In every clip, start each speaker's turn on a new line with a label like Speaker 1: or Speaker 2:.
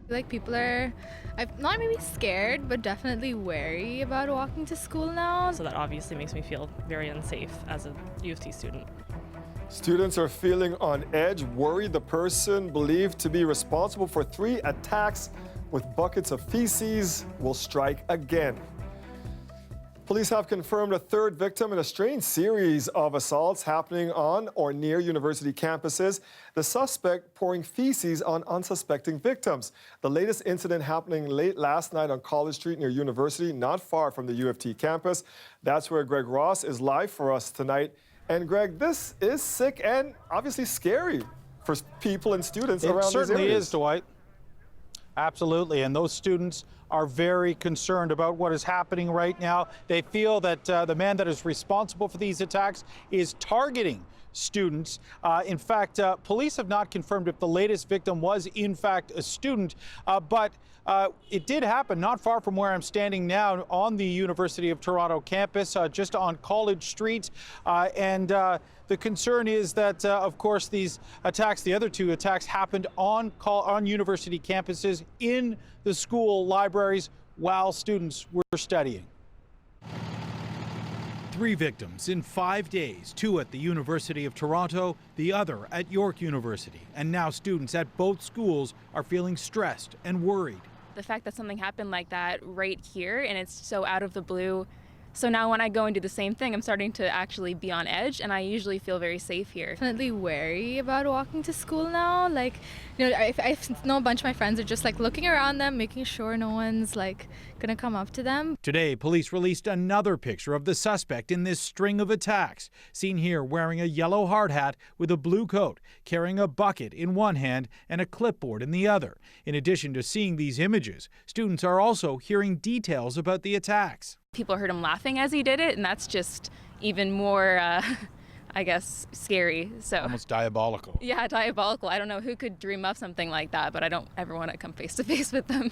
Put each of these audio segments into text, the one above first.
Speaker 1: Like people are, I'm not maybe scared, but definitely wary about walking to school now.
Speaker 2: So that obviously makes me feel very unsafe as a U of T student.
Speaker 3: Students are feeling on edge, worried the person believed to be responsible for 3 attacks with buckets of feces will strike again. Police have confirmed a 3rd victim in a strange series of assaults happening on or near university campuses. The suspect pouring feces on unsuspecting victims. The latest incident happening late last night on College Street near University, not far from the U of T campus. That's where Greg Ross is live for us tonight. And Greg, this is sick and obviously scary for people and students around these areas.
Speaker 4: It certainly is, Dwight. Absolutely, and those students are very concerned about what is happening right now. They feel that the man that is responsible for these attacks is targeting students. In fact, police have not confirmed if the latest victim was in fact a student, but it did happen not far from where I'm standing now on the University of Toronto campus, just on College Street. The concern is that, of course, these attacks, the other 2 attacks, happened on university campuses in the school libraries while students were studying.
Speaker 5: 3 victims in 5 days, 2 at the University of Toronto, the other at York University. And now students at both schools are feeling stressed and worried.
Speaker 2: The fact that something happened like that right here and it's so out of the blue. So now when I go and do the same thing, I'm starting to actually be on edge, and I usually feel very safe here.
Speaker 1: Definitely wary about walking to school now. Like, you know, I know a bunch of my friends are just like looking around them, making sure no one's like gonna come up to them.
Speaker 5: Today, police released another picture of the suspect in this string of attacks, seen here wearing a yellow hard hat with a blue coat, carrying a bucket in one hand and a clipboard in the other. In addition to seeing these images, students are also hearing details about the attacks.
Speaker 2: People heard him laughing as he did it, and that's just even more, I guess, scary. So
Speaker 4: Almost diabolical.
Speaker 2: Yeah, diabolical. I don't know who could dream up something like that, but I don't ever want to come face to face with them.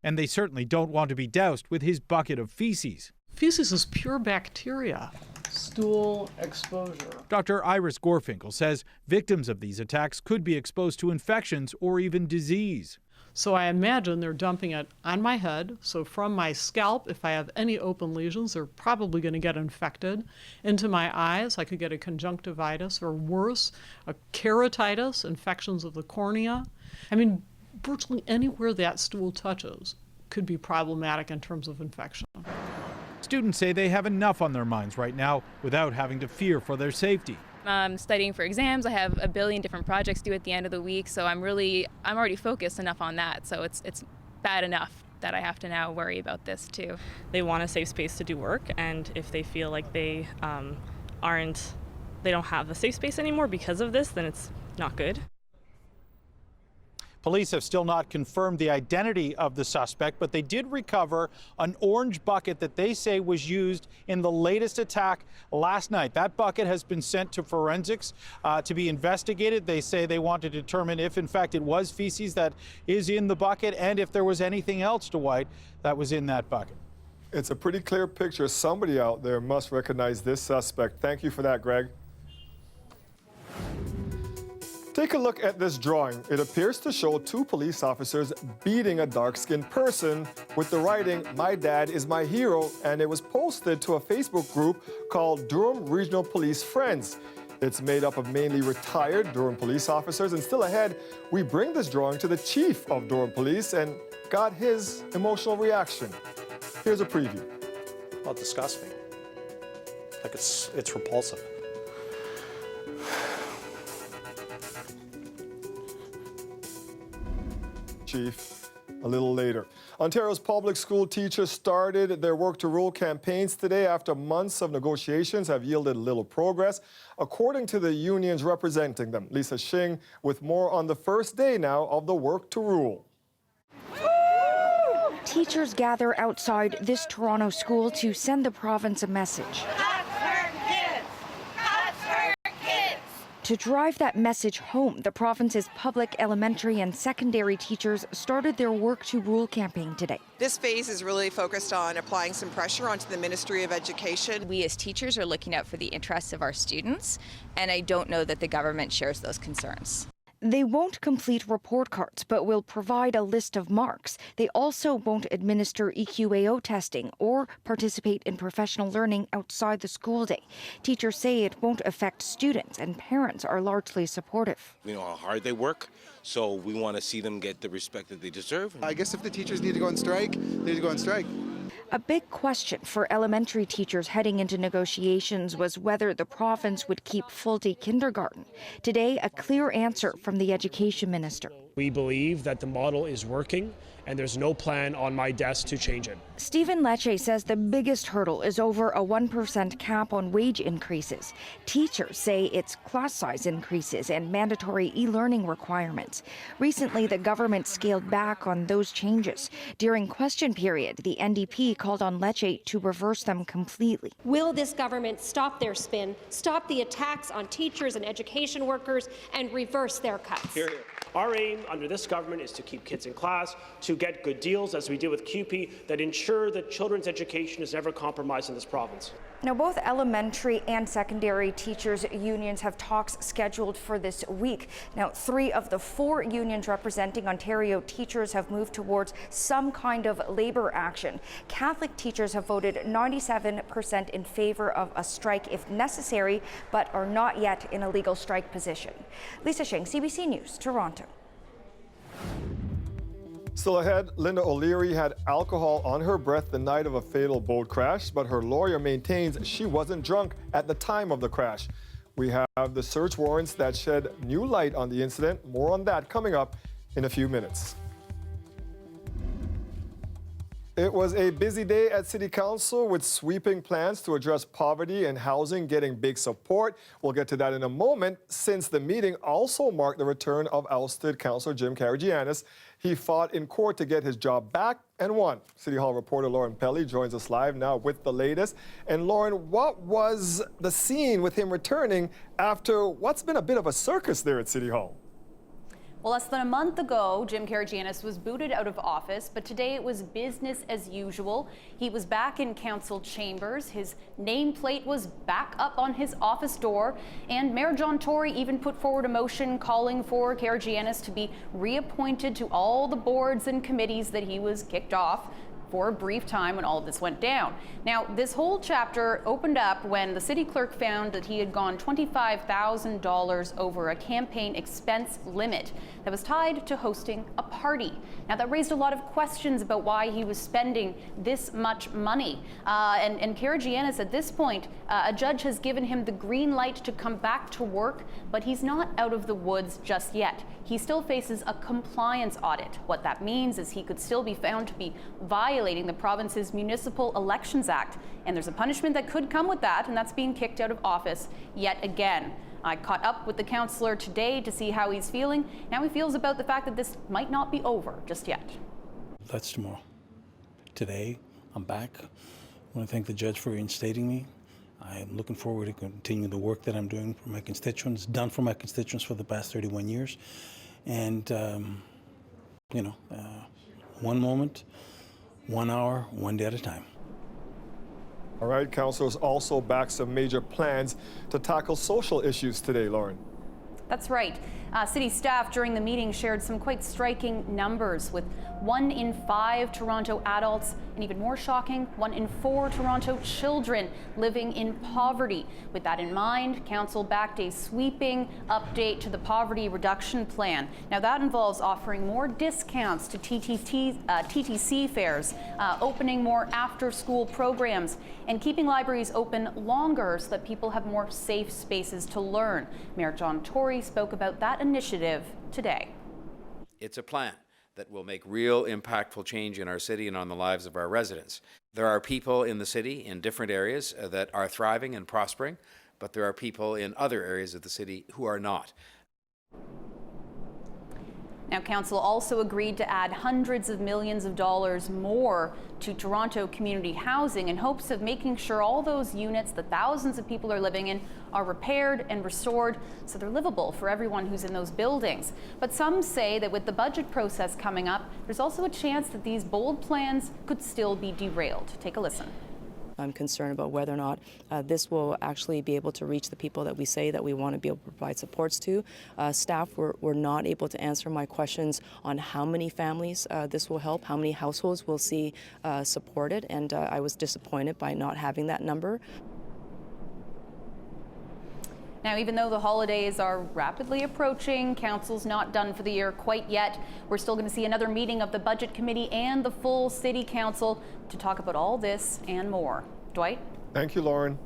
Speaker 5: And they certainly don't want to be doused with his bucket of feces.
Speaker 6: Feces is pure bacteria. Stool exposure.
Speaker 5: Dr. Iris Gorfinkel says victims of these attacks could be exposed to infections or even disease.
Speaker 6: So I imagine they're dumping it on my head. So from my scalp, if I have any open lesions, they're probably going to get infected. Into my eyes, I could get a conjunctivitis or worse, a keratitis, infections of the cornea. I mean, virtually anywhere that stool touches could be problematic in terms of infection.
Speaker 5: Students say they have enough on their minds right now without having to fear for their safety.
Speaker 2: I'm studying for exams. I have a billion different projects due at the end of the week, so I'm already focused enough on that. So it's bad enough that I have to now worry about this too. They want a safe space to do work, and if they feel like they don't have a safe space anymore because of this, then it's not good.
Speaker 4: Police have still not confirmed the identity of the suspect, but they did recover an orange bucket that they say was used in the latest attack last night. That bucket has been sent to forensics to be investigated. They say they want to determine if, in fact, it was feces that is in the bucket and if there was anything else, Dwight, that was in that bucket.
Speaker 3: It's a pretty clear picture. Somebody out there must recognize this suspect. Thank you for that, Greg. Take a look at this drawing. It appears to show 2 police officers beating a dark-skinned person with the writing, "My dad is my hero," and it was posted to a Facebook group called Durham Regional Police Friends. It's made up of mainly retired Durham police officers, and still ahead, we bring this drawing to the chief of Durham Police and got his emotional reaction. Here's a preview.
Speaker 7: Well, it disgusts me. Like it's repulsive.
Speaker 3: Chief, a little later. Ontario's public school teachers started their Work to Rule campaigns today after months of negotiations have yielded little progress, according to the unions representing them. Lisa Shing with more on the first day now of the Work to Rule.
Speaker 8: Teachers gather outside this Toronto school to send the province a message. To drive that message home, the province's public, elementary and secondary teachers started their Work to Rule campaign today.
Speaker 9: This phase is really focused on applying some pressure onto the Ministry of Education.
Speaker 10: We as teachers are looking out for the interests of our students, and I don't know that the government shares those concerns.
Speaker 8: They won't complete report cards, but will provide a list of marks. They also won't administer EQAO testing or participate in professional learning outside the school day. Teachers say it won't affect students, and parents are largely supportive.
Speaker 10: We know how hard they work, so we want to see them get the respect that they deserve.
Speaker 11: I guess if the teachers need to go on strike, they need to go on strike.
Speaker 8: A big question for elementary teachers heading into negotiations was whether the province would keep full-day kindergarten. Today, a clear answer from the education minister.
Speaker 12: We believe that the model is working, and there's no plan on my desk to change it.
Speaker 8: Stephen Lecce says the biggest hurdle is over a 1% cap on wage increases. Teachers say it's class size increases and mandatory e-learning requirements. Recently, the government scaled back on those changes. During question period, the NDP called on Lecce to reverse them completely.
Speaker 13: Will this government stop their spin, stop the attacks on teachers and education workers, and reverse their cuts?
Speaker 12: Hear, hear. Our aim under this government is to keep kids in class, to get good deals, as we did with CUPE, that ensure that children's education is never compromised in this province.
Speaker 8: Now, both elementary and secondary teachers' unions have talks scheduled for this week. Now, 3 of the 4 unions representing Ontario teachers have moved towards some kind of labor action. Catholic teachers have voted 97% in favor of a strike if necessary, but are not yet in a legal strike position. Lisa Shing, CBC News, Toronto.
Speaker 3: Still ahead, Linda O'Leary had alcohol on her breath the night of a fatal boat crash, but her lawyer maintains she wasn't drunk at the time of the crash. We have the search warrants that shed new light on the incident. More on that coming up in a few minutes. It was a busy day at City Council with sweeping plans to address poverty and housing getting big support. We'll get to that in a moment, since the meeting also marked the return of ousted Councillor Jim Karagianis. He fought in court to get his job back and won. City Hall reporter Lauren Pelly joins us live now with the latest. And Lauren, what was the scene with him returning after what's been a bit of a circus there at City Hall?
Speaker 14: Well, less than a month ago, Jim Karagianis was booted out of office, but today it was business as usual. He was back in council chambers. His nameplate was back up on his office door, and Mayor John Tory even put forward a motion calling for Karagianis to be reappointed to all the boards and committees that he was kicked off for a brief time when all of this went down. Now, this whole chapter opened up when the city clerk found that he had gone $25,000 over a campaign expense limit that was tied to hosting a party. Now, that raised a lot of questions about why he was spending this much money. And Karagianis, at this point, a judge has given him the green light to come back to work, but he's not out of the woods just yet. He still faces a compliance audit. What that means is he could still be found to be violating the province's Municipal Elections Act. And there's a punishment that could come with that, and that's being kicked out of office yet again. I caught up with the councillor today to see how he's feeling. Now he feels about the fact that this might not be over just yet.
Speaker 15: That's tomorrow. Today, I'm back. I want to thank the judge for reinstating me. I am looking forward to continuing the work that I'm doing for my constituents, done for my constituents for the past 31 years. And, one moment, 1 hour, 1 day at a time.
Speaker 3: All right, councillors also backed some major plans to tackle social issues today, Lauren.
Speaker 14: That's right. City staff during the meeting shared some quite striking numbers, with 1 in 5 Toronto adults, and even more shocking, 1 in 4 Toronto children living in poverty. With that in mind, Council backed a sweeping update to the poverty reduction plan. Now that involves offering more discounts to TTC fares, opening more after-school programs, and keeping libraries open longer so that people have more safe spaces to learn. Mayor John Tory spoke about that initiative today.
Speaker 16: It's a plan that will make real impactful change in our city and on the lives of our residents. There are people in the city in different areas that are thriving and prospering, but there are people in other areas of the city who are not.
Speaker 14: Now, Council also agreed to add hundreds of millions of dollars more to Toronto community housing in hopes of making sure all those units that thousands of people are living in are repaired and restored so they're livable for everyone who's in those buildings. But some say that with the budget process coming up, there's also a chance that these bold plans could still be derailed. Take a listen.
Speaker 17: I'm concerned about whether or not this will actually be able to reach the people that we say that we want to be able to provide supports to. Staff were not able to answer my questions on how many families this will help, how many households will see supported, and I was disappointed by not having that number.
Speaker 14: Now, even though the holidays are rapidly approaching, Council's not done for the year quite yet. We're still going to see another meeting of the Budget Committee and the full City Council to talk about all this and more. Dwight?
Speaker 3: Thank you, Lauren.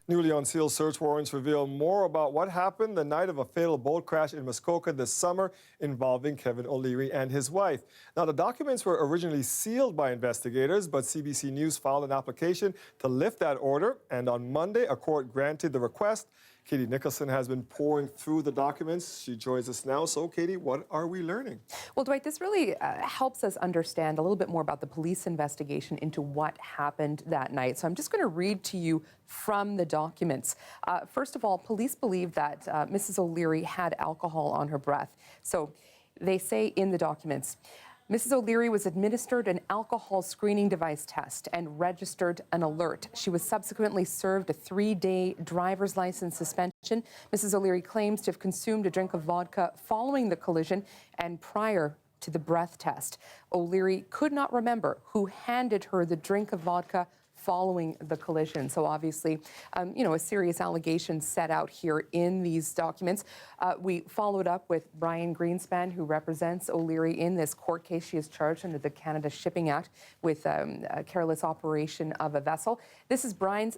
Speaker 3: Newly unsealed search warrants reveal more about what happened the night of a fatal boat crash in Muskoka this summer involving Kevin O'Leary and his wife. Now, the documents were originally sealed by investigators, but CBC News filed an application to lift that order, and on Monday, a court granted the request. Katie Nicholson has been pouring through the documents. She joins us now. So, Katie, what are we learning?
Speaker 18: Well, Dwight, this really helps us understand a little bit more about the police investigation into what happened that night. So I'm just going to read to you from the documents. First of all, police believe that Mrs. O'Leary had alcohol on her breath. So they say in the documents, Mrs. O'Leary was administered an alcohol screening device test and registered an alert. She was subsequently served a 3-day driver's license suspension. Mrs. O'Leary claims to have consumed a drink of vodka following the collision and prior to the breath test. O'Leary could not remember who handed her the drink of vodka following the collision. So obviously, a serious allegation set out here in these documents. We followed up with Brian Greenspan, who represents O'Leary in this court case. She is charged under the Canada Shipping Act with a careless operation of a vessel. This is Brian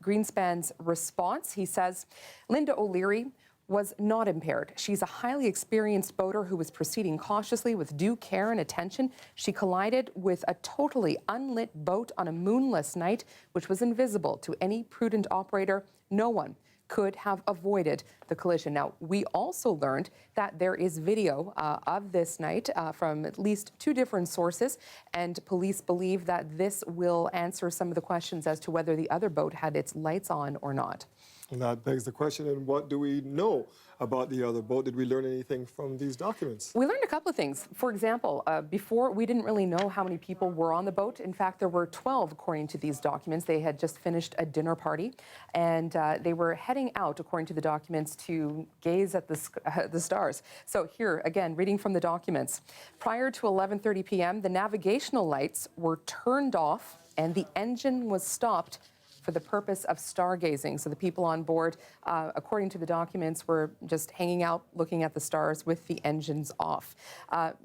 Speaker 18: Greenspan's response. He says, Linda O'Leary was not impaired. She's a highly experienced boater who was proceeding cautiously with due care and attention. She collided with a totally unlit boat on a moonless night, which was invisible to any prudent operator. No one could have avoided the collision. Now, we also learned that there is video of this night from at least 2 different sources, and police believe that this will answer some of the questions as to whether the other boat had its lights on or not.
Speaker 3: And that begs the question, and what do we know about the other boat? Did we learn anything from these documents?
Speaker 18: We learned a couple of things. For example, before, we didn't really know how many people were on the boat. In fact, there were 12, according to these documents. They had just finished a dinner party, and they were heading out, according to the documents, to gaze at the stars. So here, again, reading from the documents. Prior to 11:30 p.m., the navigational lights were turned off, and the engine was stopped for the purpose of stargazing. So the people on board, according to the documents, were just hanging out, looking at the stars with the engines off.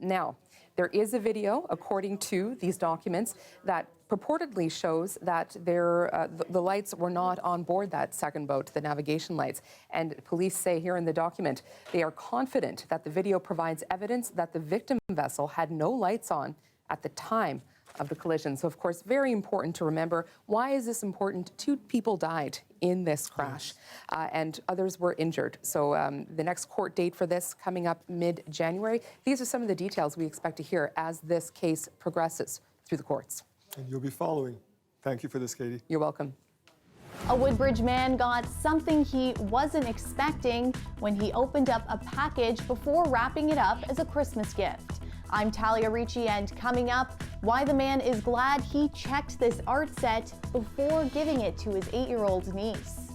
Speaker 18: Now, there is a video, according to these documents, that purportedly shows that the lights were not on board that second boat, the navigation lights. And police say here in the document, they are confident that the video provides evidence that the victim vessel had no lights on at the time of the collision. So, of course, very important to remember. Why is this important? 2 people died in this crash, and others were injured. So the next court date for this coming up mid-January. These are some of the details we expect to hear as this case progresses through the courts.
Speaker 3: And you'll be following. Thank you for this, Katie.
Speaker 18: You're welcome.
Speaker 19: A Woodbridge man got something he wasn't expecting when he opened up a package before wrapping it up as a Christmas gift. I'm Talia Ricci, and coming up, why the man is glad he checked this art set before giving it to his 8-year-old niece.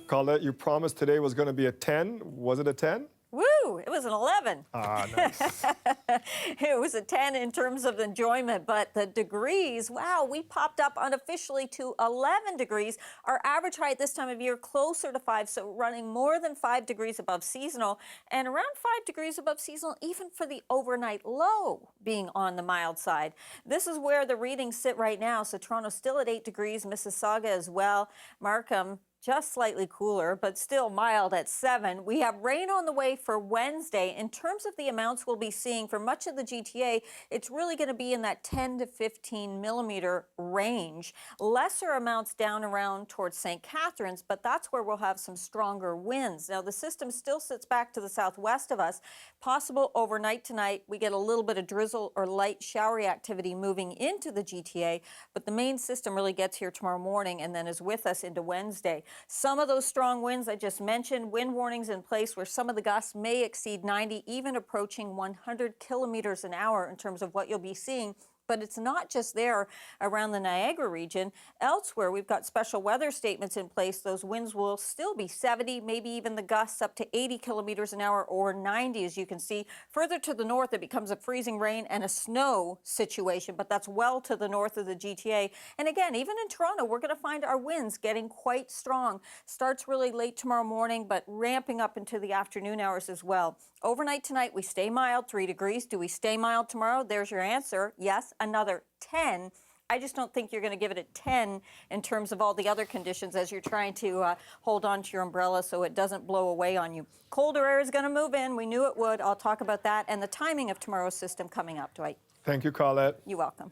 Speaker 3: Colette, you promised today was going to be a 10. Was it a 10?
Speaker 20: Woo! It was an 11.
Speaker 3: Ah, nice.
Speaker 20: It was a 10 in terms of enjoyment, but the degrees, wow, we popped up unofficially to 11 degrees. Our average height this time of year closer to 5, so running more than 5 degrees above seasonal, and around 5 degrees above seasonal even for the overnight low being on the mild side. This is where the readings sit right now. So Toronto still at 8 degrees, Mississauga as well, Markham just slightly cooler, but still mild at 7. We have rain on the way for Wednesday. In terms of the amounts we'll be seeing for much of the GTA, it's really going to be in that 10 to 15 millimeter range. Lesser amounts down around towards St. Catharines, but that's where we'll have some stronger winds. Now, the system still sits back to the southwest of us. Possible overnight tonight, we get a little bit of drizzle or light showery activity moving into the GTA, but the main system really gets here tomorrow morning and then is with us into Wednesday. Some of those strong winds I just mentioned, wind warnings in place where some of the gusts may exceed 90, even approaching 100 kilometers an hour in terms of what you'll be seeing. But it's not just there around the Niagara region. Elsewhere, we've got special weather statements in place. Those winds will still be 70, maybe even the gusts up to 80 kilometers an hour or 90, as you can see. Further to the north, it becomes a freezing rain and a snow situation, but that's well to the north of the GTA. And again, even in Toronto, we're going to find our winds getting quite strong. Starts really late tomorrow morning, but ramping up into the afternoon hours as well. Overnight tonight, we stay mild, 3 degrees. Do we stay mild tomorrow? There's your answer. Yes, another 10. I just don't think you're going to give it a 10 in terms of all the other conditions as you're trying to hold on to your umbrella so it doesn't blow away on you. Colder air is going to move in. We knew it would. I'll talk about that and the timing of tomorrow's system coming up, Dwight.
Speaker 3: Thank you, Colette.
Speaker 20: You're welcome.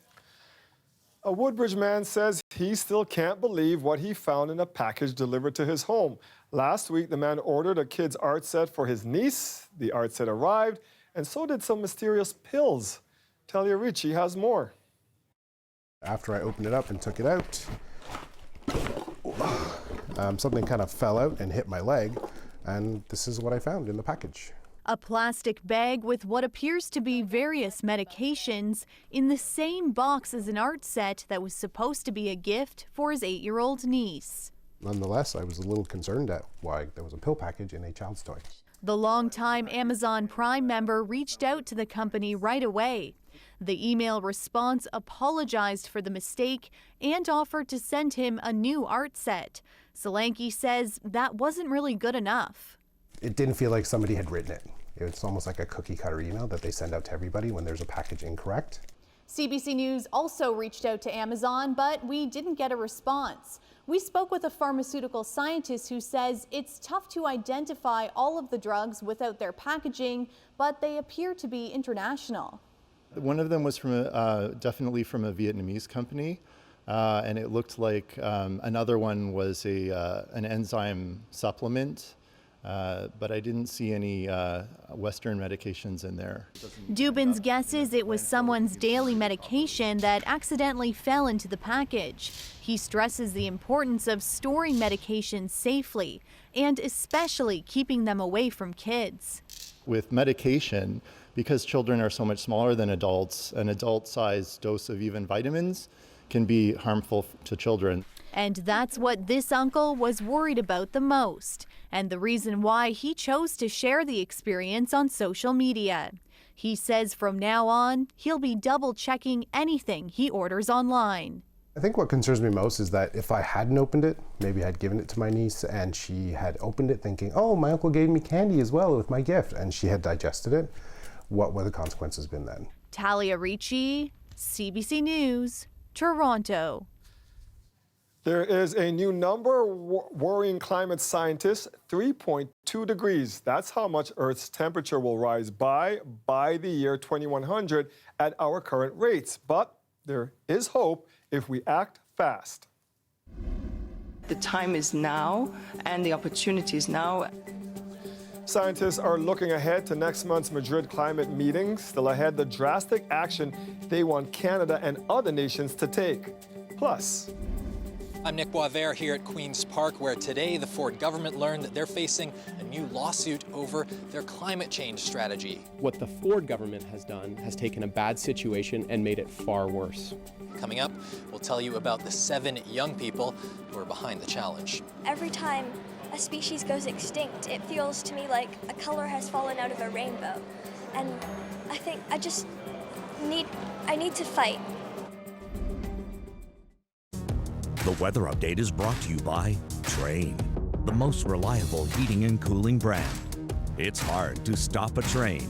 Speaker 3: A Woodbridge man says he still can't believe what he found in a package delivered to his home. Last week, the man ordered a kid's art set for his niece. The art set arrived, and so did some mysterious pills. Talia Ricci has more.
Speaker 21: After I opened it up and took it out, something kind of fell out and hit my leg, and this is what I found in the package.
Speaker 22: A plastic bag with what appears to be various medications in the same box as an art set that was supposed to be a gift for his 8-year-old niece.
Speaker 21: Nonetheless, I was a little concerned at why there was a pill package in a child's toy.
Speaker 22: The longtime Amazon Prime member reached out to the company right away. The email response apologized for the mistake and offered to send him a new art set. Solanke says that wasn't really good enough.
Speaker 21: It didn't feel like somebody had written it. It's almost like a cookie-cutter email that they send out to everybody when there's a package incorrect.
Speaker 22: CBC News also reached out to Amazon, but we didn't get a response. We spoke with a pharmaceutical scientist who says it's tough to identify all of the drugs without their packaging, but they appear to be international.
Speaker 23: One of them was from definitely from a Vietnamese company, and it looked like another one was an enzyme supplement. But I didn't see any Western medications in there.
Speaker 22: Dubin's guesses it was someone's daily medication that accidentally fell into the package. He stresses the importance of storing medications safely and especially keeping them away from kids.
Speaker 23: With medication, because children are so much smaller than adults, an adult-sized dose of even vitamins can be harmful to children.
Speaker 22: And that's what this uncle was worried about the most, and the reason why he chose to share the experience on social media. He says from now on, he'll be double-checking anything he orders online.
Speaker 21: I think what concerns me most is that if I hadn't opened it, maybe I'd given it to my niece and she had opened it thinking, oh, my uncle gave me candy as well with my gift, and she had digested it. What would the consequences been then?
Speaker 22: Talia Ricci, CBC News, Toronto.
Speaker 3: There is a new number worrying climate scientists, 3.2 degrees. That's how much Earth's temperature will rise by the year 2100 at our current rates. But there is hope if we act fast.
Speaker 24: The time is now and the opportunity is now.
Speaker 3: Scientists are looking ahead to next month's Madrid climate meeting. Still ahead, the drastic action they want Canada and other nations to take. Plus,
Speaker 25: I'm Nick Boisvert here at Queen's Park, where today the Ford government learned that they're facing a new lawsuit over their climate change strategy.
Speaker 26: What the Ford government has done has taken a bad situation and made it far worse.
Speaker 25: Coming up, we'll tell you about the 7 young people who are behind the challenge.
Speaker 27: Every time a species goes extinct, it feels to me like a color has fallen out of a rainbow. And I think I need to fight.
Speaker 28: The weather update is brought to you by Train, the most reliable heating and cooling brand. It's hard to stop a train.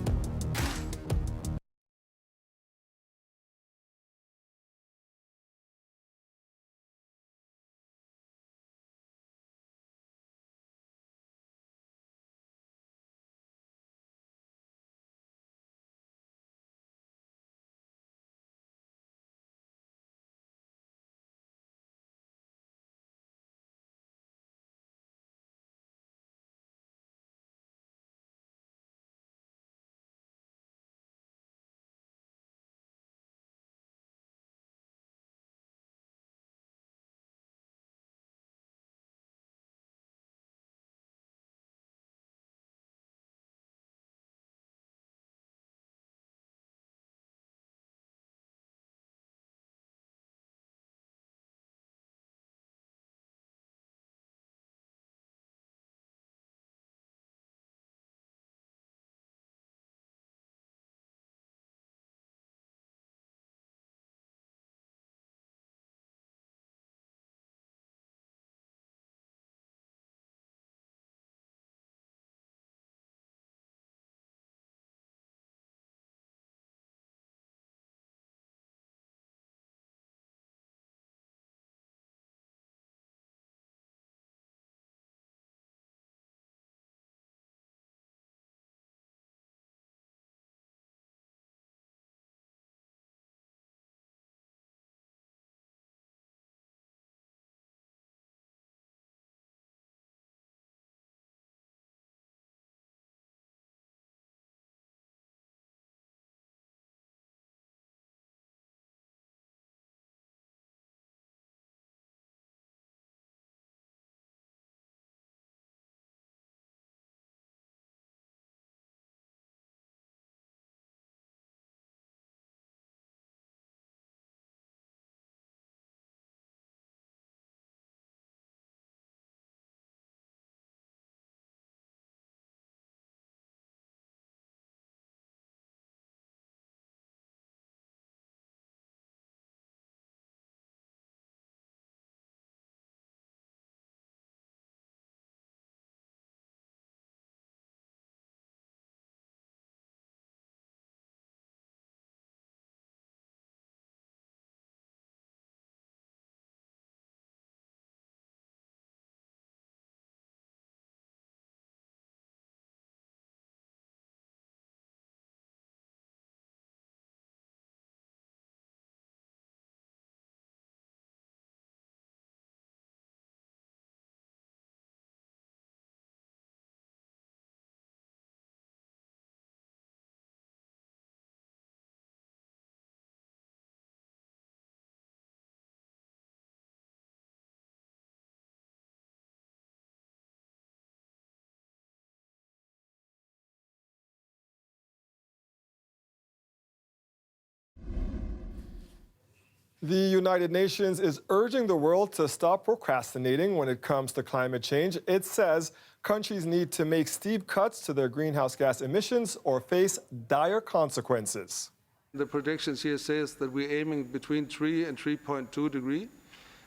Speaker 3: The United Nations is urging the world to stop procrastinating when it comes to climate change. It says countries need to make steep cuts to their greenhouse gas emissions or face dire consequences.
Speaker 1: The predictions here says that we're aiming between 3 and 3.2 degrees,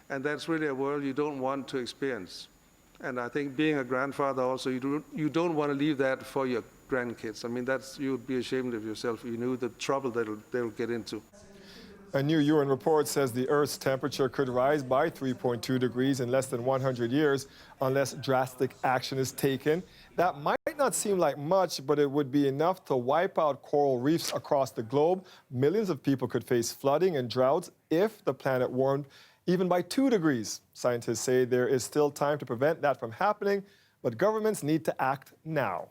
Speaker 1: and that's really a world you don't want to experience. And I think being a grandfather also, you don't want to leave that for your grandkids. I mean, you'd be ashamed of yourself if you knew the trouble they'll get into.
Speaker 3: A new UN report says the Earth's temperature could rise by 3.2 degrees in less than 100 years unless drastic action is taken. That might not seem like much, but it would be enough to wipe out coral reefs across the globe. Millions of people could face flooding and droughts if the planet warmed even by 2 degrees. Scientists say there is still time to prevent that from happening, but governments need to act now.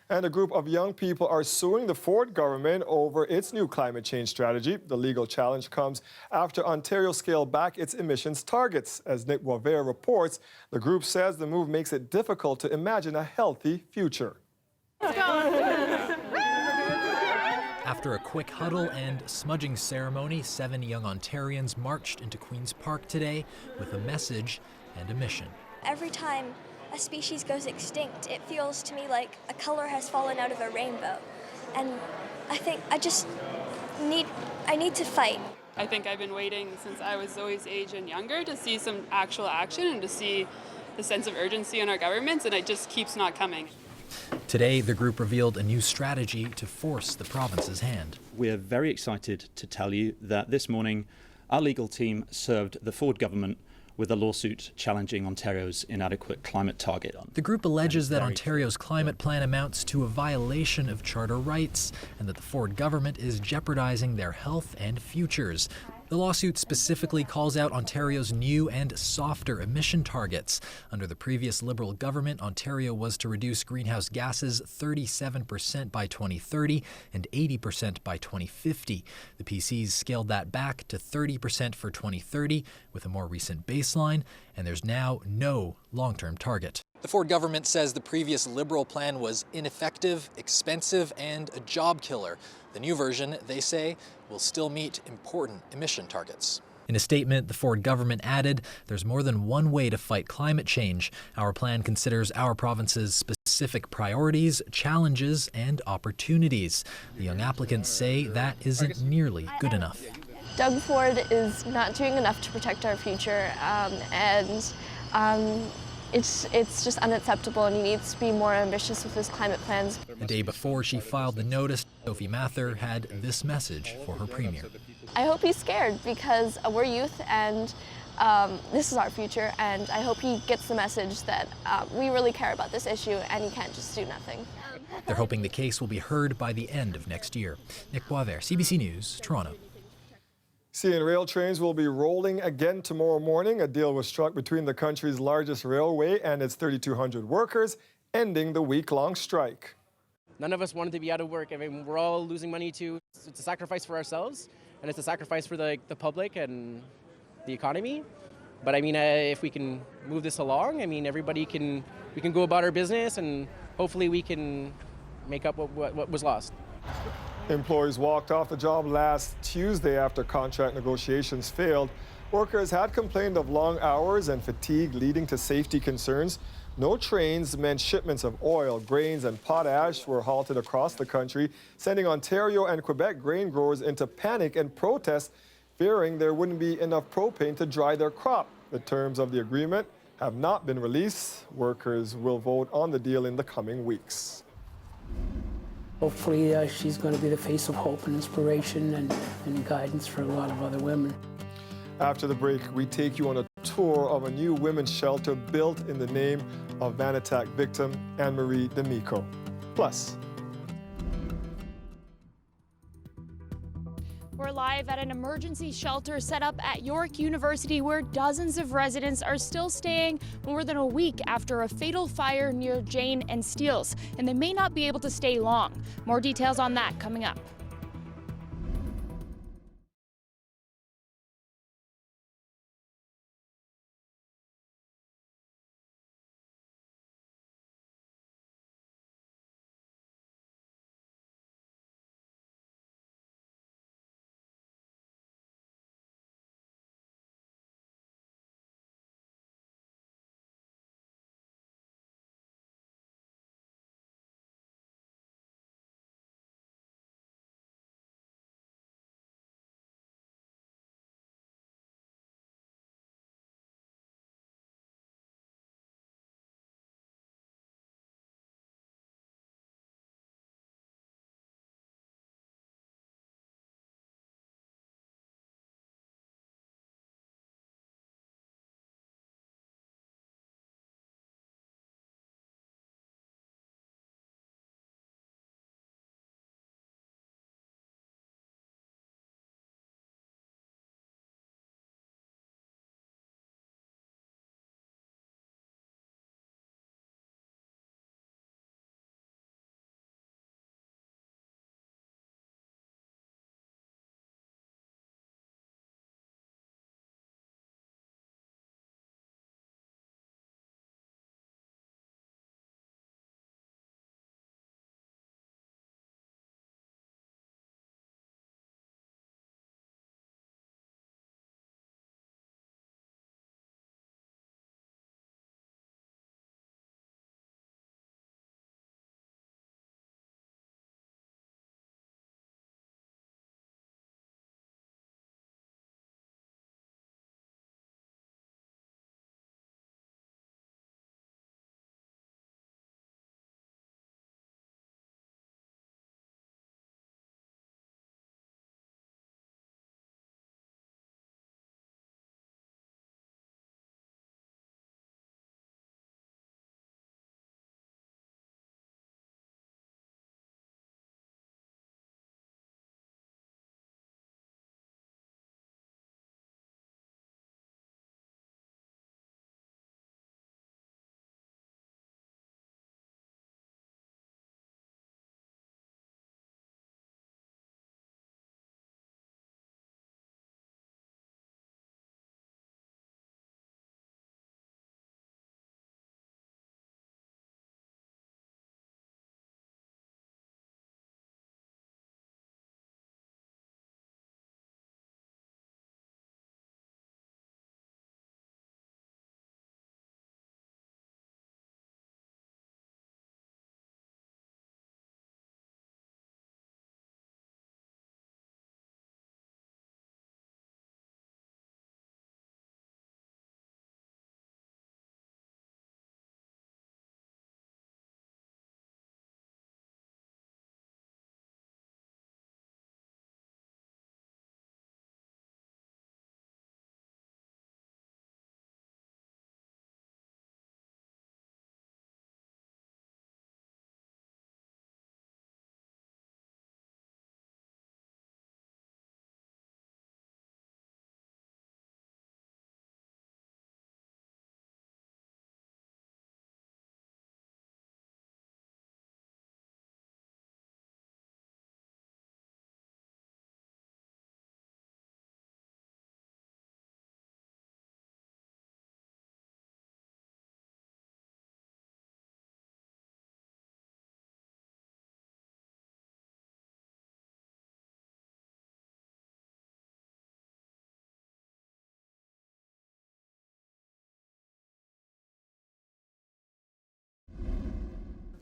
Speaker 3: And a group of young people are suing the Ford government over its new climate change strategy. The legal challenge comes after Ontario scaled back its emissions targets. As Nick Boisvert reports, the group says the move makes it difficult to imagine a healthy future.
Speaker 25: After a quick huddle and smudging ceremony, 7 young Ontarians marched into Queen's Park today with a message and a mission.
Speaker 27: Every time a species goes extinct, it feels to me like a color has fallen out of a rainbow. And I think I need to fight.
Speaker 2: I think I've been waiting since I was Zoe's age and younger to see some actual action and to see the sense of urgency in our governments, and it just keeps not coming.
Speaker 25: Today, the group revealed a new strategy to force the province's hand.
Speaker 4: We're very excited to tell you that this morning our legal team served the Ford government with a lawsuit challenging Ontario's inadequate climate target.
Speaker 25: The group alleges that Ontario's climate plan amounts to a violation of charter rights and that the Ford government is jeopardizing their health and futures. The lawsuit specifically calls out Ontario's new and softer emission targets. Under the previous Liberal government, Ontario was to reduce greenhouse gases 37% by 2030 and 80% by 2050. The PCs scaled that back to 30% for 2030 with a more recent baseline, and there's now no long-term target. The Ford government says the previous Liberal plan was ineffective, expensive, and a job killer. The new version, they say, will still meet important emission targets. In a statement, the Ford government added, "There's more than one way to fight climate change. Our plan considers our province's specific priorities, challenges, and opportunities." The young applicants say that isn't nearly good enough.
Speaker 27: Doug Ford is not doing enough to protect our future, it's just unacceptable, and he needs to be more ambitious with his climate plans.
Speaker 25: The day before she filed the notice, Sophie Mather had this message for her premier.
Speaker 27: I hope he's scared because we're youth and this is our future, and I hope he gets the message that we really care about this issue and he can't just do nothing.
Speaker 25: They're hoping the case will be heard by the end of next year. Nick Boisvert, CBC News, Toronto.
Speaker 3: CN rail trains will be rolling again tomorrow morning. A deal was struck between the country's largest railway and its 3,200 workers, ending the week-long strike.
Speaker 5: None of us wanted to be out of work. I mean, we're all losing money too. It's a sacrifice for ourselves, and it's a sacrifice for the public and the economy. But I mean, if we can move this along, I mean, we can go about our business, and hopefully we can make up what was lost.
Speaker 3: Employees walked off the job last Tuesday after contract negotiations failed. Workers had complained of long hours and fatigue leading to safety concerns. No trains meant shipments of oil, grains, and potash were halted across the country, sending Ontario and Quebec grain growers into panic and protest, fearing there wouldn't be enough propane to dry their crop. The terms of the agreement have not been released. Workers will vote on the deal in the coming weeks.
Speaker 6: Hopefully she's going to be the face of hope and inspiration and guidance for a lot of other women.
Speaker 3: After the break, we take you on a tour of a new women's shelter built in the name of van attack victim Anne-Marie D'Amico. Plus,
Speaker 7: we're live at an emergency shelter set up at York University where dozens of residents are still staying more than a week after a fatal fire near Jane and Steeles, and they may not be able to stay long. More details on that coming up.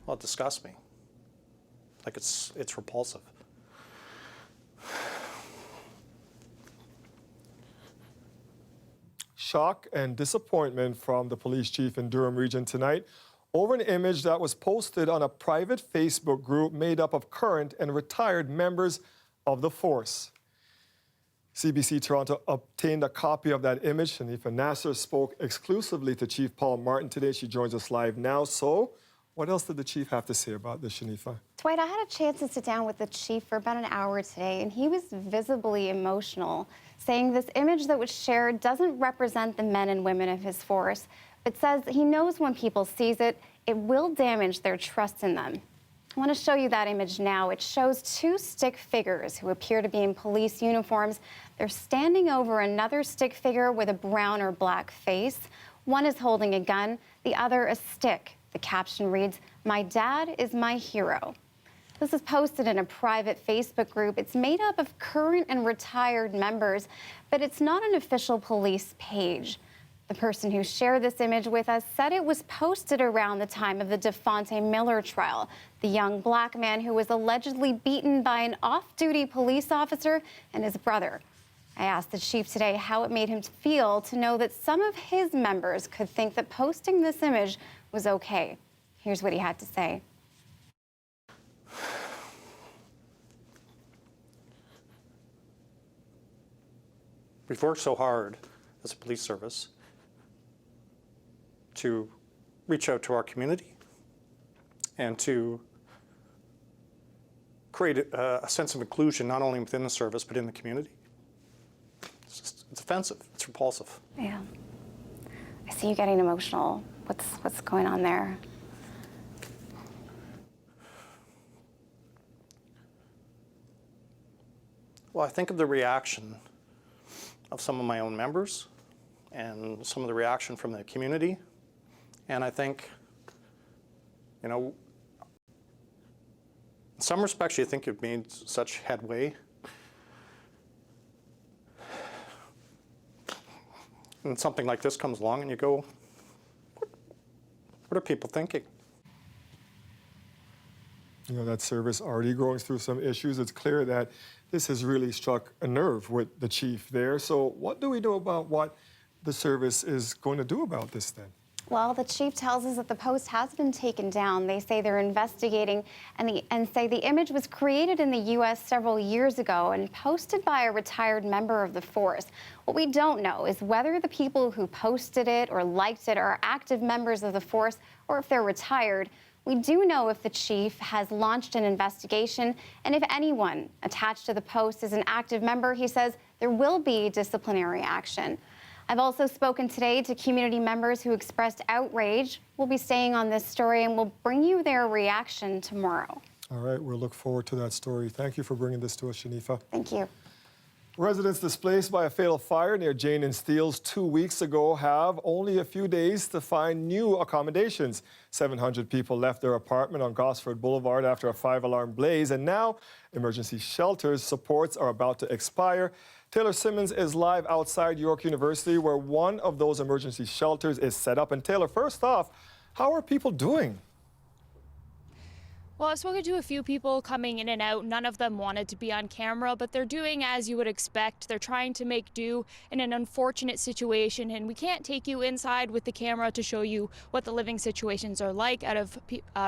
Speaker 8: well, it disgusts me. Like it's repulsive.
Speaker 3: Shock and disappointment from the police chief in Durham Region tonight over an image that was posted on a private Facebook group made up of current and retired members of the force. CBC Toronto obtained a copy of that image. Shanifa Nasser spoke exclusively to Chief Paul Martin today. She joins us live now. So, what else did the chief have to say about this, Shanifa?
Speaker 9: Dwight, I had a chance to sit down with the chief for about an hour today, and he was visibly emotional, saying this image that was shared doesn't represent the men and women of his force, but says he knows when people sees it, it will damage their trust in them. I want to show you that image now. It shows two stick figures who appear to be in police uniforms. They're standing over another stick figure with a brown or black face. One is holding a gun, the other a stick. The caption reads, "My dad is my hero." This is posted in a private Facebook group. It's made up of current and retired members, but it's not an official police page. The person who shared this image with us said it was posted around the time of the DeFonte Miller trial, the young black man who was allegedly beaten by an off-duty police officer and his brother. I asked the chief today how it made him feel to know that some of his members could think that posting this image was okay. Here's what he had to say.
Speaker 8: We've worked so hard as a police service to reach out to our community and to create a sense of inclusion, not only within the service, but in the community. It's offensive, it's repulsive.
Speaker 9: Yeah. I see you getting emotional. What's going on there?
Speaker 8: Well, I think of the reaction of some of my own members and some of the reaction from the community. And I think, you know, in some respects, you think you've made such headway. And something like this comes along and you go, what are people thinking?
Speaker 3: You know, that service already going through some issues. It's clear that this has really struck a nerve with the chief there. So what do we know about what the service is going to do about this then?
Speaker 9: Well, the chief tells us that the post has been taken down. They say they're investigating and say the image was created in the U.S. several years ago and posted by a retired member of the force. What we don't know is whether the people who posted it or liked it are active members of the force or if they're retired. We do know if the chief has launched an investigation, and if anyone attached to the post is an active member, he says there will be disciplinary action. I've also spoken today to community members who expressed outrage. We'll be staying on this story and we'll bring you their reaction tomorrow.
Speaker 3: All right, we'll look forward to that story. Thank you for bringing this to us, Shanifa.
Speaker 9: Thank you.
Speaker 3: Residents displaced by a fatal fire near Jane and Steeles 2 weeks ago have only a few days to find new accommodations. 700 people left their apartment on Gosford Boulevard after a 5-alarm blaze, and now emergency shelters supports are about to expire. Taylor Simmons is live outside York University, where one of those emergency shelters is set up. And Taylor, first off, how are people doing?
Speaker 7: Well, I've spoken to a few people coming in and out. None of them wanted to be on camera, but they're doing as you would expect. They're trying to make do in an unfortunate situation, and we can't take you inside with the camera to show you what the living situations are like out of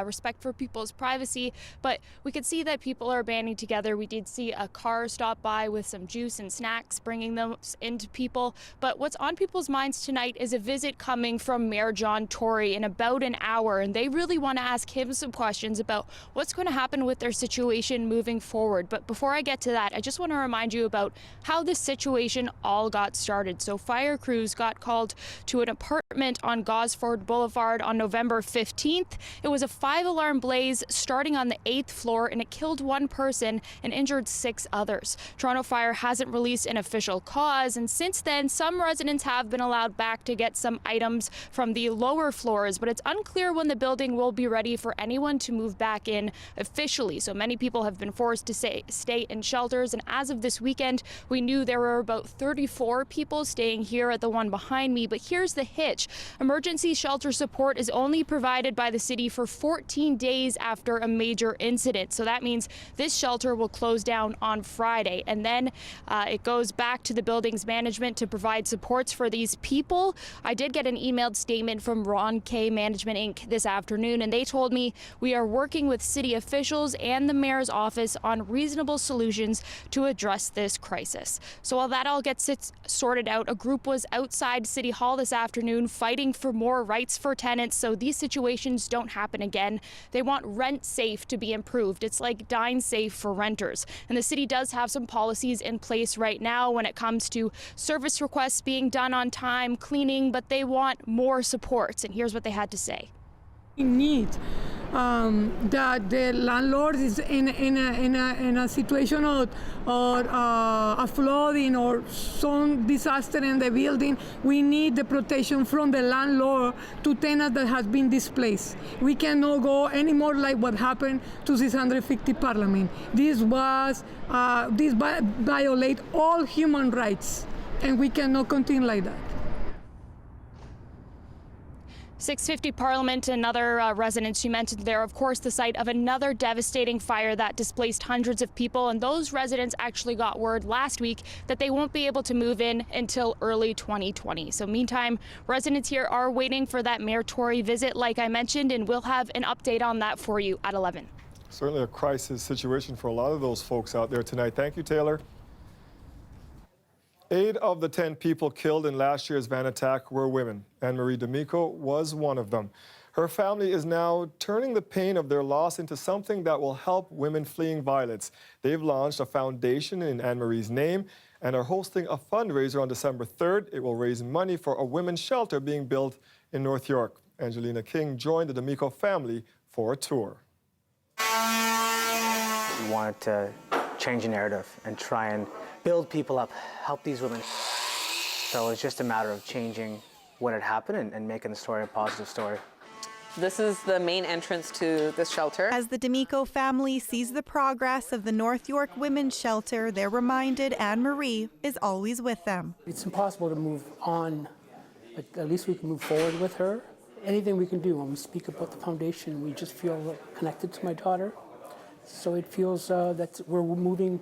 Speaker 7: respect for people's privacy, but we could see that people are banding together. We did see a car stop by with some juice and snacks, bringing them into people, but what's on people's minds tonight is a visit coming from Mayor John Tory in about an hour, and they really want to ask him some questions about what's going to happen with their situation moving forward. But before I get to that, I just want to remind you about how this situation all got started. So fire crews got called to an apartment on Gosford Boulevard on November 15th. It was a 5-alarm blaze starting on the 8th floor, and it killed one person and injured 6 others. Toronto Fire hasn't released an official cause, and since then, some residents have been allowed back to get some items from the lower floors, but it's unclear when the building will be ready for anyone to move back back in officially. So many people have been forced to stay in shelters. And as of this weekend, we knew there were about 34 people staying here at the one behind me. But here's the hitch. Emergency shelter support is only provided by the city for 14 days after a major incident. So that means this shelter will close down on Friday. And then it goes back to the building's management to provide supports for these people. I did get an emailed statement from Ron K Management Inc. this afternoon, and they told me we are working with city officials and the mayor's office on reasonable solutions to address this crisis. So while that all gets sorted out, a group was outside City Hall this afternoon fighting for more rights for tenants so these situations don't happen again. They want rent safe to be improved. It's like dine safe for renters. And the city does have some policies in place right now when it comes to service requests being done on time, cleaning, but they want more supports. And here's what they had to say.
Speaker 10: We need that the landlord is in a situation of a flooding or some disaster in the building. We need the protection from the landlord to tenants that has been displaced. We cannot go anymore like what happened to 650 Parliament. This violate all human rights, and we cannot continue like that.
Speaker 7: 650 Parliament and other residents you mentioned there, of course, the site of another devastating fire that displaced hundreds of people. And those residents actually got word last week that they won't be able to move in until early 2020. So meantime, residents here are waiting for that Mayor Tory visit, like I mentioned, and we'll have an update on that for you at 11.
Speaker 3: Certainly a crisis situation for a lot of those folks out there tonight. Thank you, Taylor. 8 of the 10 people killed in last year's van attack were women. Anne-Marie D'Amico was one of them. Her family is now turning the pain of their loss into something that will help women fleeing violence. They've launched a foundation in Anne-Marie's name and are hosting a fundraiser on December 3rd. It will raise money for a women's shelter being built in North York. Angelina King joined the D'Amico family for a tour.
Speaker 11: We wanted to change the narrative and try and build people up, help these women. So it's just a matter of changing what had happened and making the story a positive story.
Speaker 12: This is the main entrance to this shelter.
Speaker 22: As the D'Amico family sees the progress of the North York Women's Shelter, they're reminded Anne-Marie is always with them.
Speaker 6: It's impossible to move on, but at least we can move forward with her. Anything we can do when we speak about the foundation, we just feel connected to my daughter. So it feels that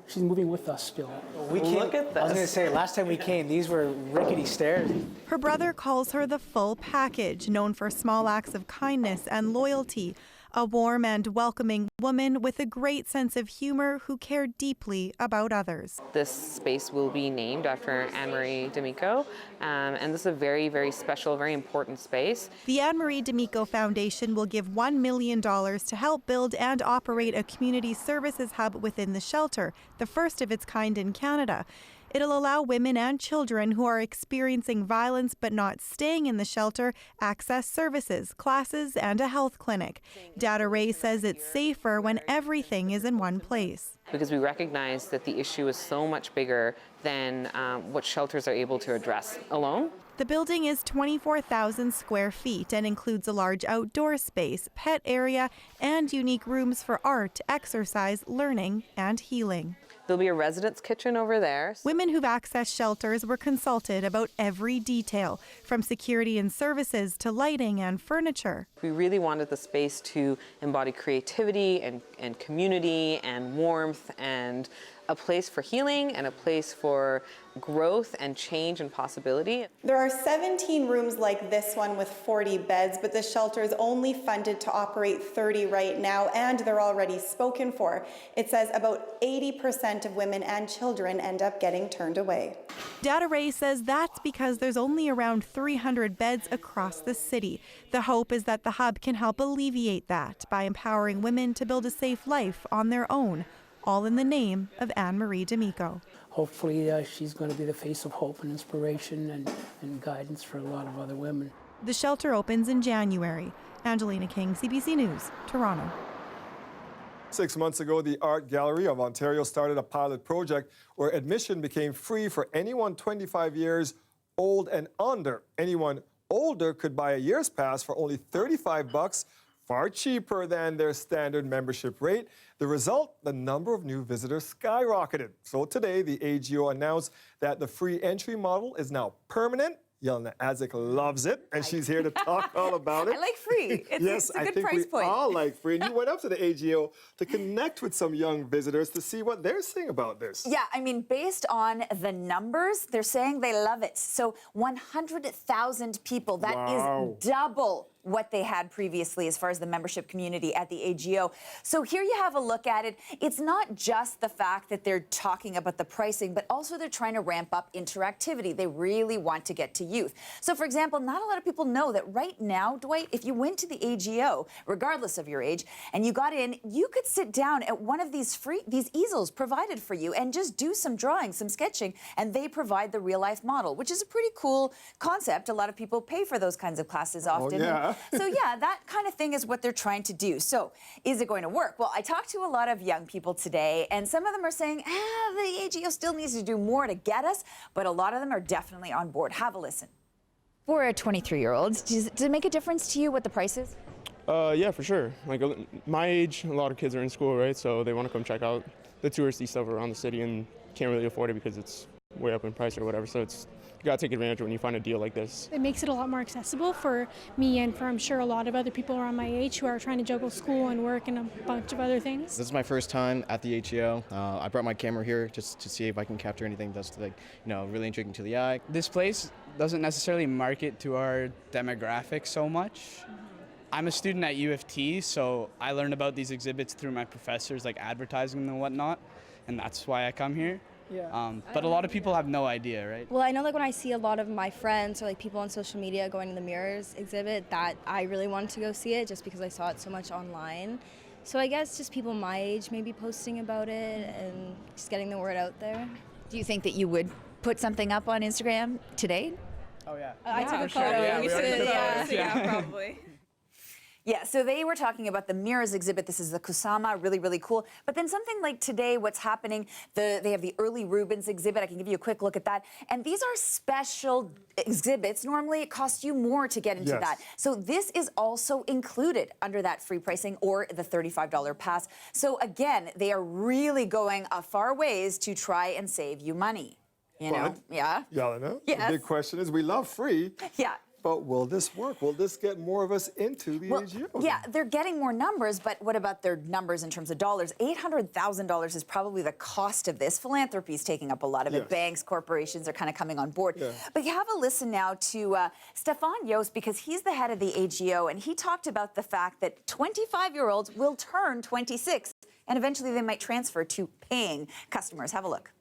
Speaker 6: she's moving with us still.
Speaker 11: Look at this. I was going to say, last time we came, these were rickety stairs.
Speaker 22: Her brother calls her the full package, known for small acts of kindness and loyalty. A warm and welcoming woman with a great sense of humor who cared deeply about others.
Speaker 12: This space will be named after Anne-Marie D'Amico, and this is a very, very special, very important space.
Speaker 22: The Anne-Marie D'Amico Foundation will give $1 million to help build and operate a community services hub within the shelter, the first of its kind in Canada. It'll allow women and children who are experiencing violence but not staying in the shelter access services, classes, and a health clinic. Dada Ray says it's safer when everything is in one place.
Speaker 12: Because we recognize that the issue is so much bigger than what shelters are able to address alone.
Speaker 22: The building is 24,000 square feet and includes a large outdoor space, pet area, and unique rooms for art, exercise, learning, and healing.
Speaker 12: There'll be a residence kitchen over there.
Speaker 22: Women who've accessed shelters were consulted about every detail, from security and services to lighting and furniture.
Speaker 12: We really wanted the space to embody creativity and community and warmth and a place for healing and a place for growth and change and possibility.
Speaker 13: There are 17 rooms like this one with 40 beds, but the shelter is only funded to operate 30 right now, and they're already spoken for. It says about 80% of women and children end up getting turned away.
Speaker 22: Dada Ray says that's because there's only around 300 beds across the city. The hope is that the hub can help alleviate that by empowering women to build a safe life on their own, all in the name of Anne-Marie D'Amico.
Speaker 6: Hopefully she's going to be the face of hope and inspiration and guidance for a lot of other women.
Speaker 22: The shelter opens in January. Angelina King, CBC News, Toronto.
Speaker 3: 6 months ago, the Art Gallery of Ontario started a pilot project where admission became free for anyone 25 years old and under. Anyone older could buy a year's pass for only $35 far cheaper than their standard membership rate. The result, the number of new visitors skyrocketed. So today, the AGO announced that the free entry model is now permanent. Yelena Adzik loves it, and she's here to talk all about it.
Speaker 14: I like free. It's a good price point.
Speaker 3: I think we all like free. And you went up to the AGO to connect with some young visitors to see what they're saying about this.
Speaker 14: Yeah, I mean, based on the numbers, they're saying they love it. So 100,000 people, that is double what they had previously as far as the membership community at the AGO. So here you have a look at it. It's not just the fact that they're talking about the pricing, but also they're trying to ramp up interactivity. They really want to get to youth. So for example, not a lot of people know that right now, Dwight, if you went to the AGO, regardless of your age, and you got in, you could sit down at one of these easels provided for you and just do some drawing, some sketching, and they provide the real life model, which is a pretty cool concept. A lot of people pay for those kinds of classes often.
Speaker 3: Oh, yeah.
Speaker 14: So yeah, that kind of thing is what they're trying to do. So is it going to work? Well, I talked to a lot of young people today, and some of them are saying, the AGO still needs to do more to get us, but a lot of them are definitely on board. Have a listen.
Speaker 15: For a 23-year-old, does it make a difference to you what the price is?
Speaker 26: Yeah, for sure. Like my age, a lot of kids are in school, right? So they want to come check out the touristy stuff around the city and can't really afford it because it's way up in price or whatever. So you gotta take advantage when you find a deal like this.
Speaker 16: It makes it a lot more accessible for me and for I'm sure a lot of other people around my age who are trying to juggle school and work and a bunch of other things.
Speaker 17: This is my first time at the AGO. I brought my camera here just to see if I can capture anything that's really intriguing to the eye.
Speaker 18: This place doesn't necessarily market to our demographic so much. I'm a student at U of T, so I learned about these exhibits through my professors, like advertising them and whatnot, and that's why I come here.
Speaker 14: Yeah.
Speaker 18: But a lot of people have no idea, right?
Speaker 27: Well, I know like when I see a lot of my friends or like people on social media going to the Mirrors exhibit, that I really wanted to go see it just because I saw it so much online. So I guess just people my age maybe posting about it and just getting the word out there.
Speaker 15: Do you think that you would put something up on Instagram today?
Speaker 18: Oh yeah.
Speaker 14: I took a photo.
Speaker 18: Yeah,
Speaker 14: probably. Yeah, so they were talking about the Mirrors exhibit. This is the Kusama, really, really cool. But then something like today, what's happening, they have the early Rubens exhibit. I can give you a quick look at that. And these are special exhibits. Normally, it costs you more to get into that. So this is also included under that free pricing or the $35 pass. So again, they are really going a far ways to try and save you money. You know? Yeah.
Speaker 3: Yelena,
Speaker 14: Yes.
Speaker 3: the big question is, we love free.
Speaker 14: Yeah.
Speaker 3: But will this work? Will this get more of us into the AGO?
Speaker 14: Yeah, they're getting more numbers, but what about their numbers in terms of dollars? $800,000 is probably the cost of this. Philanthropy is taking up a lot of it. Banks, corporations are kind of coming on board.
Speaker 3: Yeah.
Speaker 14: But you have a listen now to Stefan Yost, because he's the head of the AGO, and he talked about the fact that 25-year-olds will turn 26, and eventually they might transfer to paying customers. Have a look.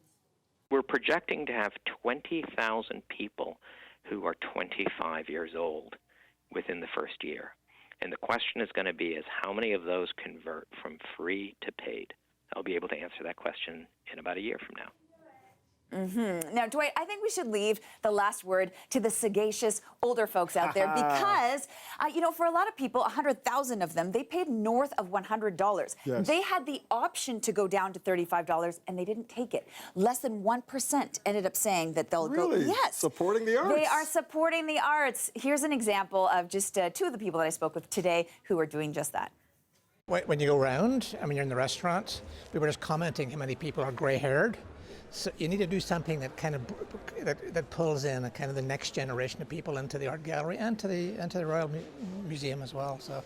Speaker 19: We're projecting to have 20,000 people who are 25 years old within the first year. And the question is going to be is how many of those convert from free to paid? I'll be able to answer that question in about a year from now.
Speaker 14: Now, Dwight, I think we should leave the last word to the sagacious older folks out there because, for a lot of people, 100,000 of them, they paid north of $100.
Speaker 3: Yes.
Speaker 14: They had the option to go down to $35, and they didn't take it. Less than 1% ended up saying that they'll go. Yes.
Speaker 3: Supporting the arts.
Speaker 14: They are supporting the arts. Here's an example of just two of the people that I spoke with today who are doing just that.
Speaker 20: When you go around, you're in the restaurants, we were just commenting how many people are gray-haired. So you need to do something that kind of that pulls in a kind of the next generation of people into the art gallery and to the Royal Museum as well. So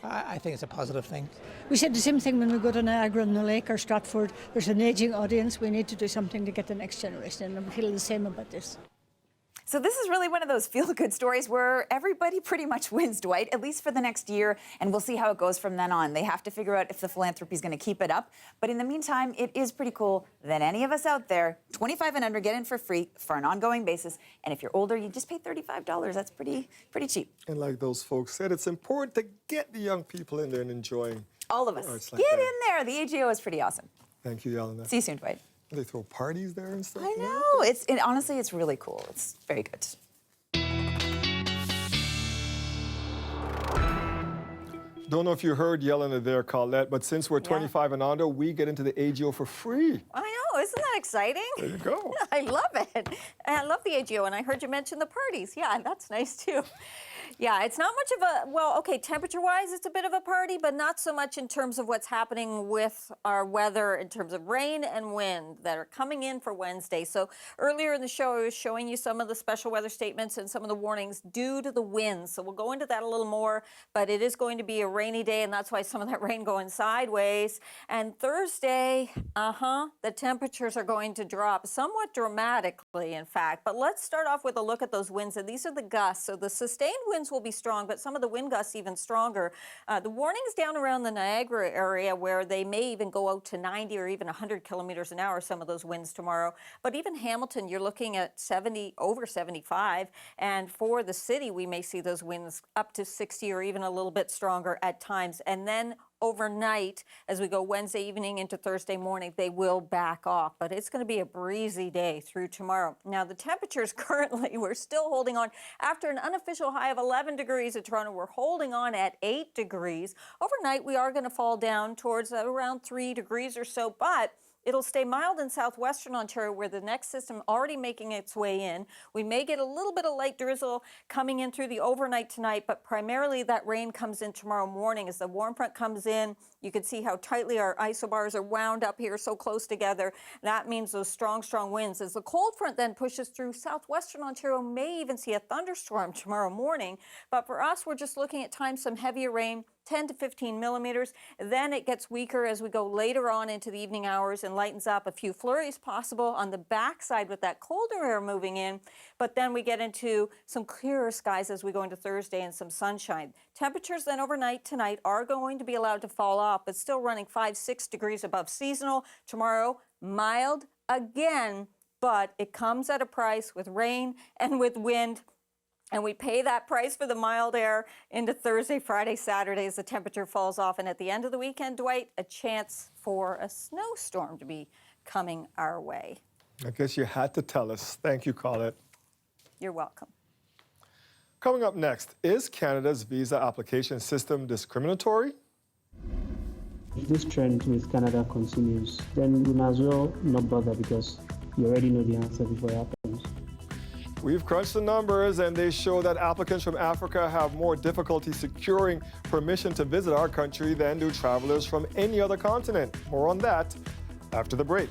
Speaker 20: I think it's a positive thing.
Speaker 10: We said the same thing when we go to Niagara on the Lake or Stratford. There's an aging audience. We need to do something to get the next generation, and I'm feeling the same about this.
Speaker 14: So this is really one of those feel-good stories where everybody pretty much wins, Dwight, at least for the next year, and we'll see how it goes from then on. They have to figure out if the philanthropy is going to keep it up. But in the meantime, it is pretty cool that any of us out there, 25 and under, get in for free for an ongoing basis. And if you're older, you just pay $35. That's pretty cheap.
Speaker 3: And like those folks said, it's important to get the young people in there and enjoying.
Speaker 14: All of us.
Speaker 3: Like
Speaker 14: Get in there. The AGO is pretty awesome.
Speaker 3: Thank you, Yelena.
Speaker 14: See you soon, Dwight.
Speaker 3: They throw parties there and stuff.
Speaker 14: I know. Honestly, it's really cool. It's very good.
Speaker 3: Don't know if you heard Yelena there, Colette, but since we're 25 and under, we get into the AGO for free.
Speaker 14: I know. Isn't that exciting?
Speaker 3: There you go.
Speaker 14: I love it. And I love the AGO, and I heard you mention the parties. Yeah, that's nice, too.
Speaker 1: Yeah, it's not much of a, well, okay, temperature-wise, it's a bit of a party, but not so much in terms of what's happening with our weather in terms of rain and wind that are coming in for Wednesday. So earlier in the show, I was showing you some of the special weather statements and some of the warnings due to the winds. So we'll go into that a little more, but it is going to be a rainy day, and that's why some of that rain going sideways. And Thursday, the temperatures are going to drop somewhat dramatically, in fact. But let's start off with a look at those winds, and these are the gusts. So the sustained winds will be strong, but some of the wind gusts even stronger. The warnings down around the Niagara area where they may even go out to 90 or even 100 kilometers an hour, some of those winds tomorrow. But even Hamilton, you're looking at 70, over 75. And for the city, we may see those winds up to 60 or even a little bit stronger at times. And then overnight, as we go Wednesday evening into Thursday morning, they will back off. But it's going to be a breezy day through tomorrow. Now, the temperatures currently, we're still holding on. After an unofficial high of 11 degrees at Toronto, we're holding on at 8 degrees. Overnight, we are going to fall down towards around 3 degrees or so, but it'll stay mild in southwestern Ontario, where the next system already making its way in. We may get a little bit of light drizzle coming in through the overnight tonight, but primarily that rain comes in tomorrow morning as the warm front comes in. You can see how tightly our isobars are wound up here so close together. That means those strong, strong winds. As the cold front then pushes through southwestern Ontario, may even see a thunderstorm tomorrow morning. But for us, we're just looking at times some heavier rain, 10 to 15 millimeters. Then it gets weaker as we go later on into the evening hours and lightens up. A few flurries possible on the backside with that colder air moving in. But then we get into some clearer skies as we go into Thursday and some sunshine. Temperatures then overnight tonight are going to be allowed to fall off, but still running 5-6 degrees above seasonal. Tomorrow, mild again, but it comes at a price with rain and with wind. And we pay that price for the mild air into Thursday, Friday, Saturday as the temperature falls off. And at the end of the weekend, Dwight, a chance for a snowstorm to be coming our way.
Speaker 3: I guess you had to tell us. Thank you, Colette.
Speaker 1: You're welcome.
Speaker 3: Coming up next, is Canada's visa application system discriminatory?
Speaker 2: If this trend with Canada continues, then we might as well not bother because you already know the answer before it happens.
Speaker 3: We've crunched the numbers, and they show that applicants from Africa have more difficulty securing permission to visit our country than do travelers from any other continent. More on that after the break.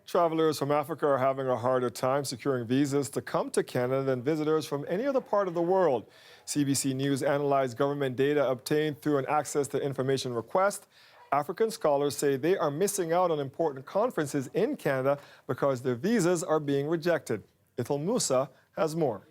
Speaker 3: Travelers from Africa are having a harder time securing visas to come to Canada than visitors from any other part of the world. CBC News analyzed government data obtained through an access to information request. African scholars say they are missing out on important conferences in Canada because their visas are being rejected. Ithil Musa has more.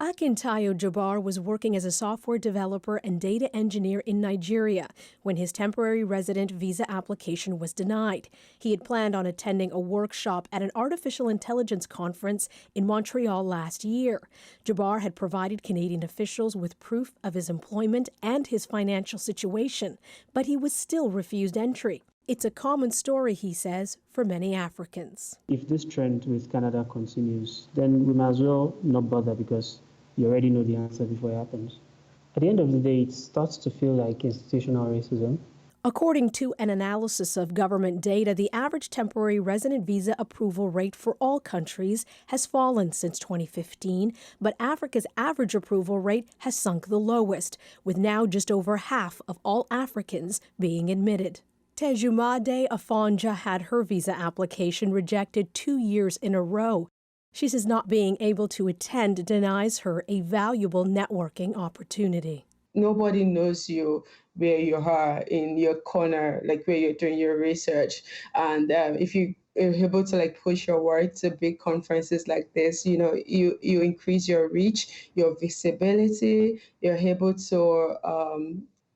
Speaker 4: Akintayo Jabbar was working as a software developer and data engineer in Nigeria when his temporary resident visa application was denied. He had planned on attending a workshop at an artificial intelligence conference in Montreal last year. Jabbar had provided Canadian officials with proof of his employment and his financial situation, but he was still refused entry. It's a common story, he says, for many Africans.
Speaker 2: If this trend with Canada continues, then we might as well not bother because you already know the answer before it happens. At the end of the day, it starts to feel like institutional racism.
Speaker 4: According to an analysis of government data, the average temporary resident visa approval rate for all countries has fallen since 2015, but Africa's average approval rate has sunk the lowest, with now just over half of all Africans being admitted. Tejumade Afonja had her visa application rejected 2 years in a row. She says not being able to attend denies her a valuable networking opportunity.
Speaker 5: Nobody knows you where you are in your corner, like where you're doing your research. And if you are able to push your work to big conferences like this, you increase your reach, your visibility, you're able to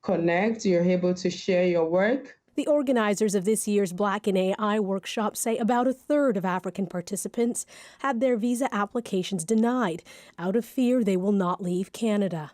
Speaker 5: connect, you're able to share your work.
Speaker 4: The organizers of this year's Black in AI workshop say about a third of African participants had their visa applications denied out of fear they will not leave Canada.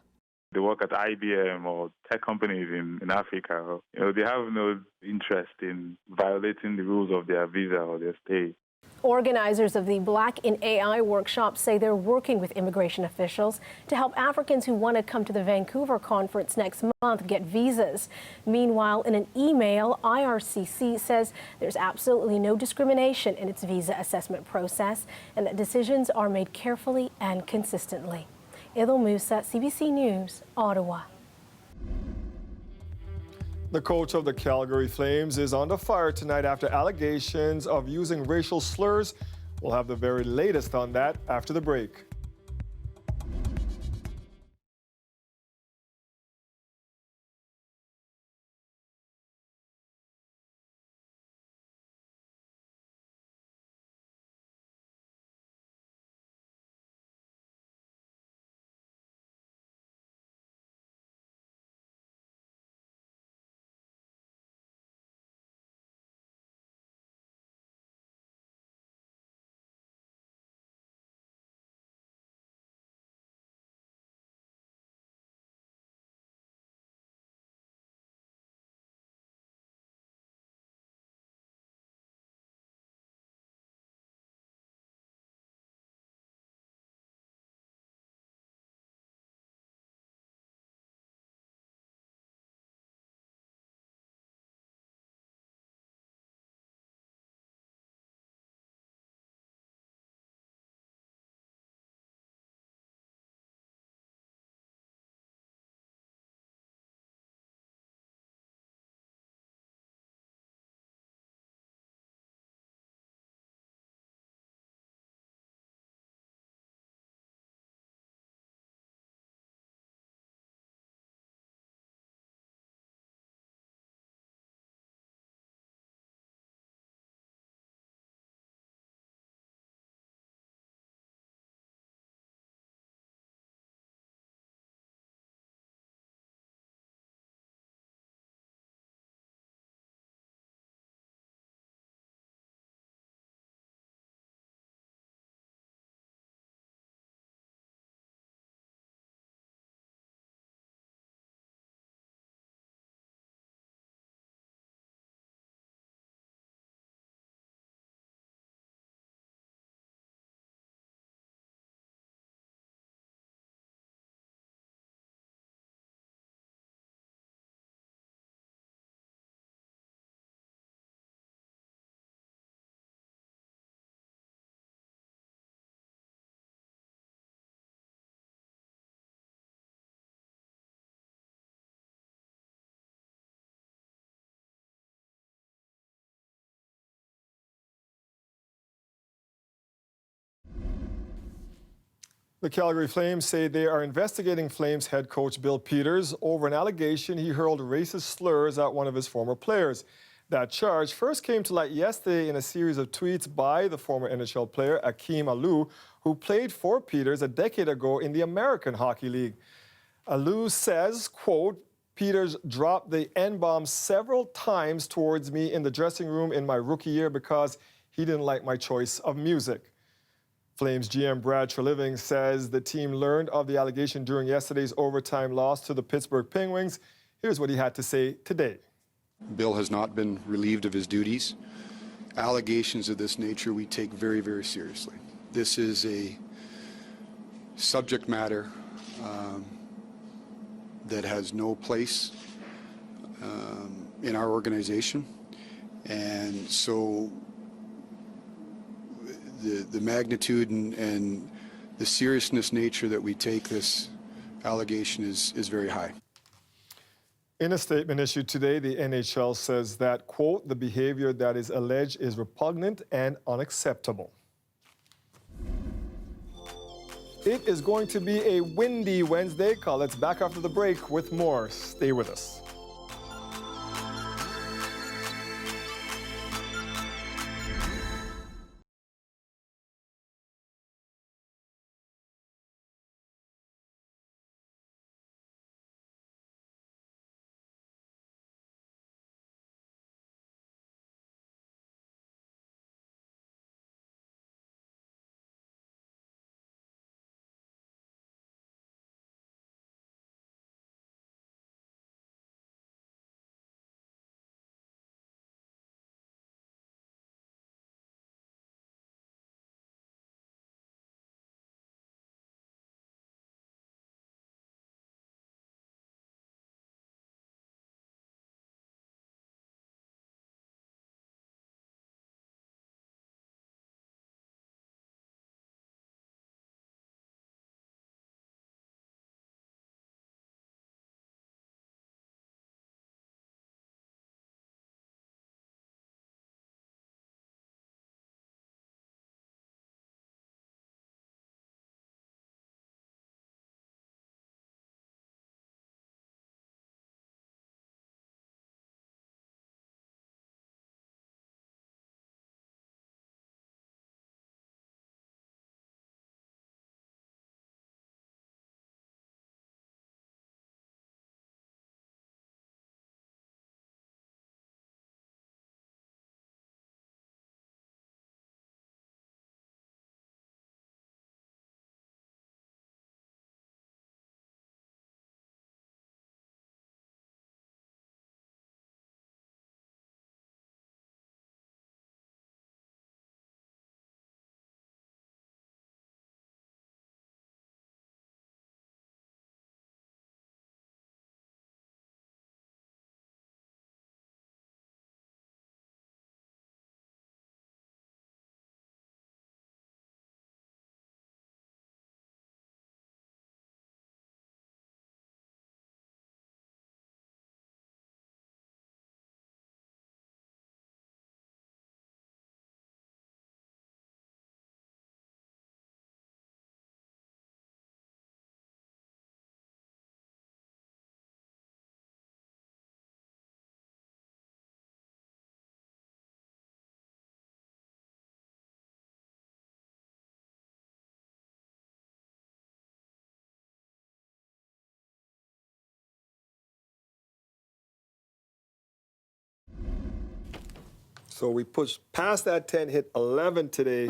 Speaker 8: They work at IBM or tech companies in Africa. They have no interest in violating the rules of their visa or their stay.
Speaker 4: Organizers of the Black in AI workshop say they're working with immigration officials to help Africans who want to come to the Vancouver conference next month get visas. Meanwhile, in an email, IRCC says there's absolutely no discrimination in its visa assessment process and that decisions are made carefully and consistently. Ithil Musa, CBC News, Ottawa.
Speaker 3: The coach of the Calgary Flames is under fire tonight after allegations of using racial slurs. We'll have the very latest on that after the break. The Calgary Flames say they are investigating Flames head coach Bill Peters over an allegation he hurled racist slurs at one of his former players. That charge first came to light yesterday in a series of tweets by the former NHL player Akeem Alou, who played for Peters a decade ago in the American Hockey League. Alou says, quote, Peters dropped the N-bomb several times towards me in the dressing room in my rookie year because he didn't like my choice of music. Flames GM Brad Treliving says the team learned of the allegation during yesterday's overtime loss to the Pittsburgh Penguins. Here's what he had to say today.
Speaker 7: Bill has not been relieved of his duties. Allegations of this nature we take very, very seriously. This is a subject matter that has no place in our organization, and so the magnitude and the seriousness nature that we take this allegation is very high.
Speaker 3: In a statement issued today, the NHL says that, quote, the behavior that is alleged is repugnant and unacceptable. It is going to be a windy Wednesday. Let's back after the break with more. Stay with us. So we pushed past that 10, hit 11 today.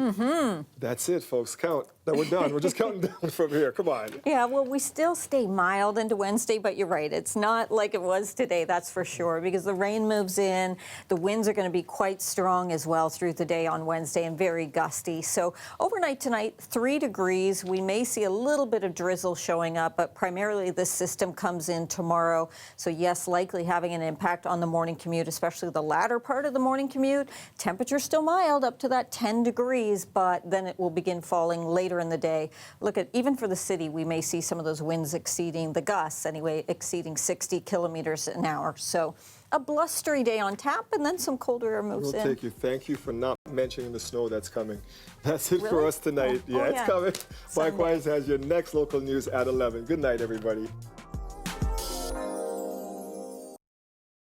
Speaker 3: That's it, folks. Count. Then we're done. We're just counting down from here. Come on.
Speaker 1: Yeah, well, we still stay mild into Wednesday, but you're right. It's not like it was today, that's for sure, because the rain moves in. The winds are going to be quite strong as well through the day on Wednesday and very gusty. So overnight tonight, 3 degrees. We may see a little bit of drizzle showing up, but primarily this system comes in tomorrow. So yes, likely having an impact on the morning commute, especially the latter part of the morning commute. Temperature still mild up to that 10 degrees, but then it will begin falling later in the day. Look at, even for the city, we may see some of those winds exceeding the gusts anyway, exceeding 60 kilometers an hour. So a blustery day on tap, and then some colder air moves
Speaker 3: We'll
Speaker 1: in.
Speaker 3: take you. Thank you for not mentioning the snow that's coming. That's it for
Speaker 1: Really?
Speaker 3: us tonight.
Speaker 1: Oh,
Speaker 3: It's
Speaker 1: yeah.
Speaker 3: coming.
Speaker 1: Sunday.
Speaker 3: Likewise has your next local news at 11. Good night, everybody.